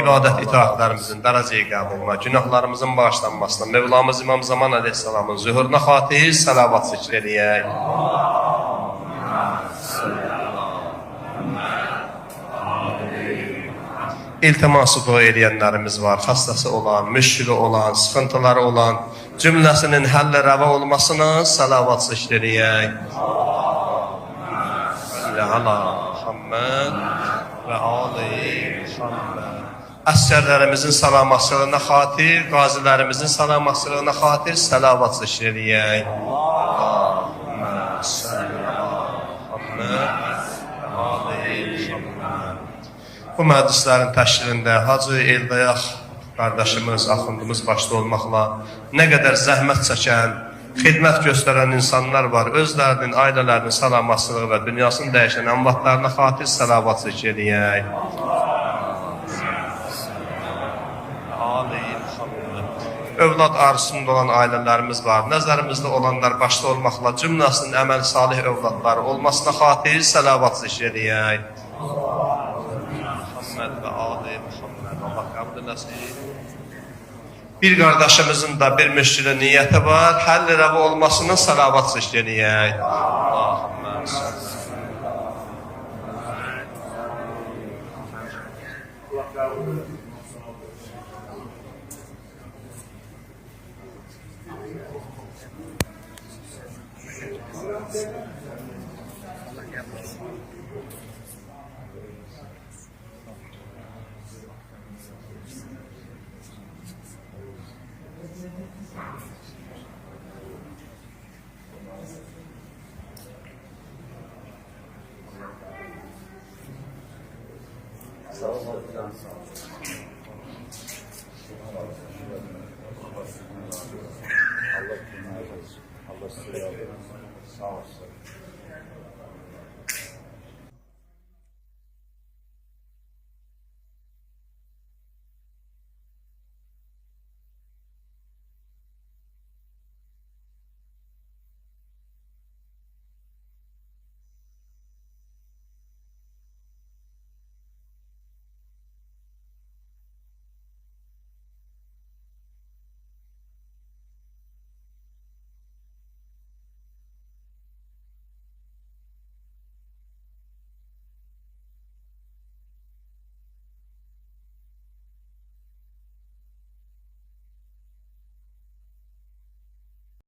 ibadət itaatlərimizin dərəcəyə qəbuluna, günahlarımızın bağışlanmasına, Mevlamız İmam Zaman Aleyhisselamın zühuruna xatir salavat zikr eləyək. İltiması dua eləyənlərimiz var, xastası olan, müşkülü olan, sıxıntıları olan, cümləsinin həllə rəva olmasına salavat zikr eləyək. Ala Muhammed və Ali Muhammed. Əsgərlərimizin salamatlığına xatir, qazilərimizin salamatlığına xatir salavat zikr eləyək. Allahümmə salli ala Muhammed və Ali Muhammed. Bu məclislərin təşkilində Hacı Eldayaq qardaşımız, axundumuz başda olmaqla nə qədər zəhmət çəkən, xidmət göstərən insanlar var. Özlərinin, ailələrinin salamatlığı və dünyasını dəyişən əmvatlarına xatir salavat zikr eləyək. Övlad arzusunda olan ailələrimiz var. Nəzərimizdə olanlar başda olmaqla cümləsinin əməl salih övladları olmasına xatir salavat zikr eləyək. Muhammed və Ali Muhammed. Allah qəbul eləsin. Bir qardaşımızın da bir müşkülə niyyəti var. Həll rəva olmasına salavat zikr eləyək. Allahümmə salli.